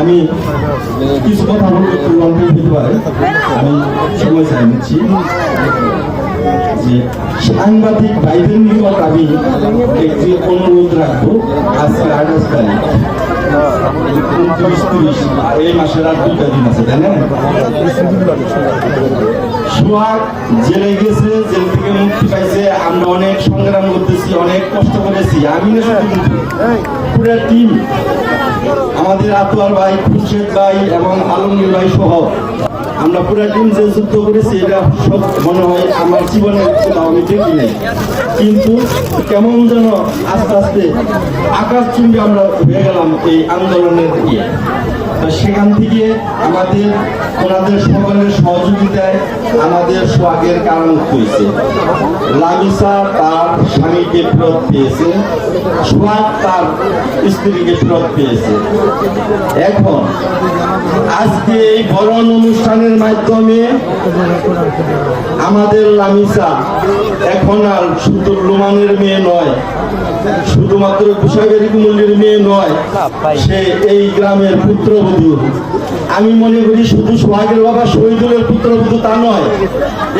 আমি কিছু কথা বলতে একটু লম্বা হতে পারে, আমি সময় চাই নিচ্ছি যে সাংবাদিক ভাইদের নিকট আমি একটি অনুরোধ রাখবো। আজকে 28 তারিখ, 29-30 এই মাসের আর 2টা দিন আছে, তাই না? সোহাগ জেলে গেছে, জেল থেকে মুক্তি পাইছে, আমরা অনেক সংগ্রাম করতেছি, অনেক কষ্ট করেছি। আমি না শুধু পুরো টিম, আমাদের আতোয়ার ভাই, খুরশেদ ভাই এবং আলমগীর ভাই সহ আমরা পুরো টিম যে যুদ্ধ করেছি, এটা সব মনে হয় আমার জীবনের কোথাও আমি দেখি নাই। কিন্তু কেমন যেন আস্তে আস্তে আকাশচুম্বী আমরা হয়ে গেলাম এই আন্দোলনের দিকে। সেখান থেকে ওনাদের সকলের সহযোগিতায় আমাদের সোহাগের কারণ হয়েছে। লামিসা তার স্বামীকে ফেরত পেয়েছে, সোহাগ তার স্ত্রীকে ফেরত পেয়েছে। এখন আজকে এই বরণ অনুষ্ঠানের মাধ্যমে আমাদের লামিসা এখন আর শুধু লোমানের মেয়ে নয়, শুধুমাত্র কুশাগের কুমুল্লির মেয়ে নয়, সে এই গ্রামের পুত্রবধূ। আমি মনে করি শুধু সোহাগের বাবা শহীদুলের পুত্রবধূ তা নয়,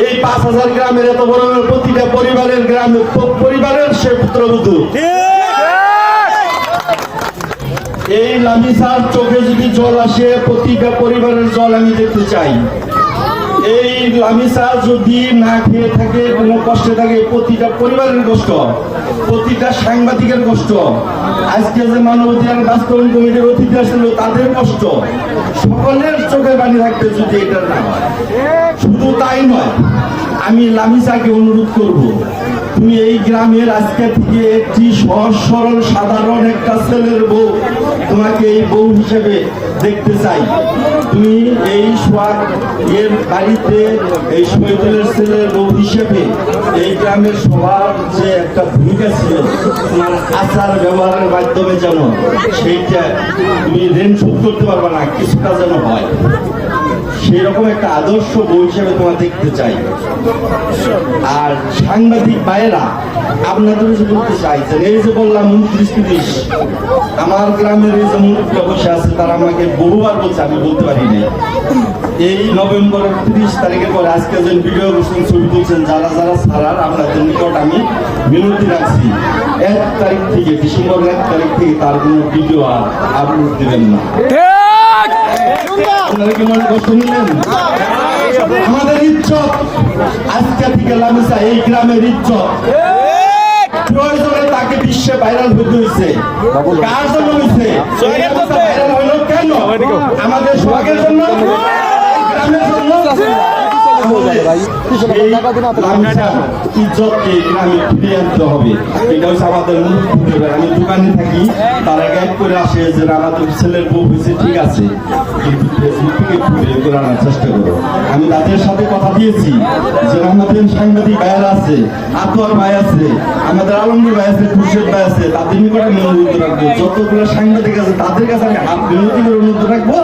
এই 5000 গ্রামের এত বড় প্রতিটা পরিবারের সে পুত্রবধূ। এই লামিসার চোখে যদি জল আসে, প্রতিটা পরিবারের জল আমি দেখতে চাই। এই লামিসা যদি না খেয়ে থাকে, কোনো কষ্টে থাকে, প্রতিটা পরিবারের কষ্ট, প্রতিটা সাংবাদিকের কষ্ট, আজকে যে মানবাধিকার বাস্তবায়ন কমিটির অতিথি আসছিল তাদের কষ্ট, সকলের চোখে পানি থাকতে যদি এটা না হয়। শুধু তাই নয়, আমি লামিসাকে অনুরোধ করব, তুমি এই গ্রামের আজকে থেকে একটি সহজ সরল সাধারণ একটা ছেলের বউ, তোমাকে এই বউ হিসেবে দেখতে চাই। তুমি এই সোহাগ এর বাড়িতে এই শহীদুলের ছেলের বউ হিসেবে এই গ্রামের সবার যে একটা ভূমিকা ছিল, তোমার আচার ব্যবহারের মাধ্যমে যেন সেইটা তুমি ঋণ শোধ করতে পারবে না, কিছুটা যেন হয়, সেই রকম একটা আদর্শ বউ হিসেবে তোমার দেখতে চাই। আর সাংবাদিক ভাইয়েরা, আপনাদের বলতে চাইছেন, এই যে বললাম 29-30 আমার গ্রামের এই যে মুরব্বীরা বসে আছে, তারা আমাকে বহুবার বলছে, আমি বলতে পারি নাই। এই নভেম্বরের 30 তারিখের পরে আজকে যে ভিডিও করছেন, ছবি তুলছেন, যারা যারা ছাড়ার আপনাদের নিকট আমি বিনতি রাখছি, 1 তারিখ থেকে, ডিসেম্বরের 1 তারিখ থেকে তার কোনো ভিডিও আর আপলোড দেবেন না। আপনারা কি মনে কষ্ট নিলেন? আমাদের ইজ্জত আজকে থেকে লামিসা এই গ্রামের ইজ্জত, প্রয়োজনে তাকে বিশ্বে ভাইরাল হতে হয়েছে। কার জন্য হয়েছে? ভাইরাল হইল কেন? আমাদের সোহাগের জন্য, গ্রামের জন্য। ইজ্জতকে গ্রামে ফিরিয়ে আনতে হবে, এটা হচ্ছে আমাদের মূল। আমি দোকানে থাকি, তারা গাইড করে আসে যে আমাদের ছেলের বউ হয়েছে, ঠিক আছে, কিন্তু ফেসবুক থেকে ফিরিয়ে করে আনার চেষ্টা করো। আমি তাদের সাথে কথা দিয়েছি যে আমাদের সাংবাদিক ভাইয়েরা আছে, আতোয়ার ভাই আছে, আমাদের আলমগীর ভাই আছে, খুরশেদ ভাই আছে, তাদের নিকট আমি অনুরোধ রাখবো, যতগুলো সাংবাদিক আছে তাদের কাছে আমি হাত বিনতি করে অনুরোধ রাখবো,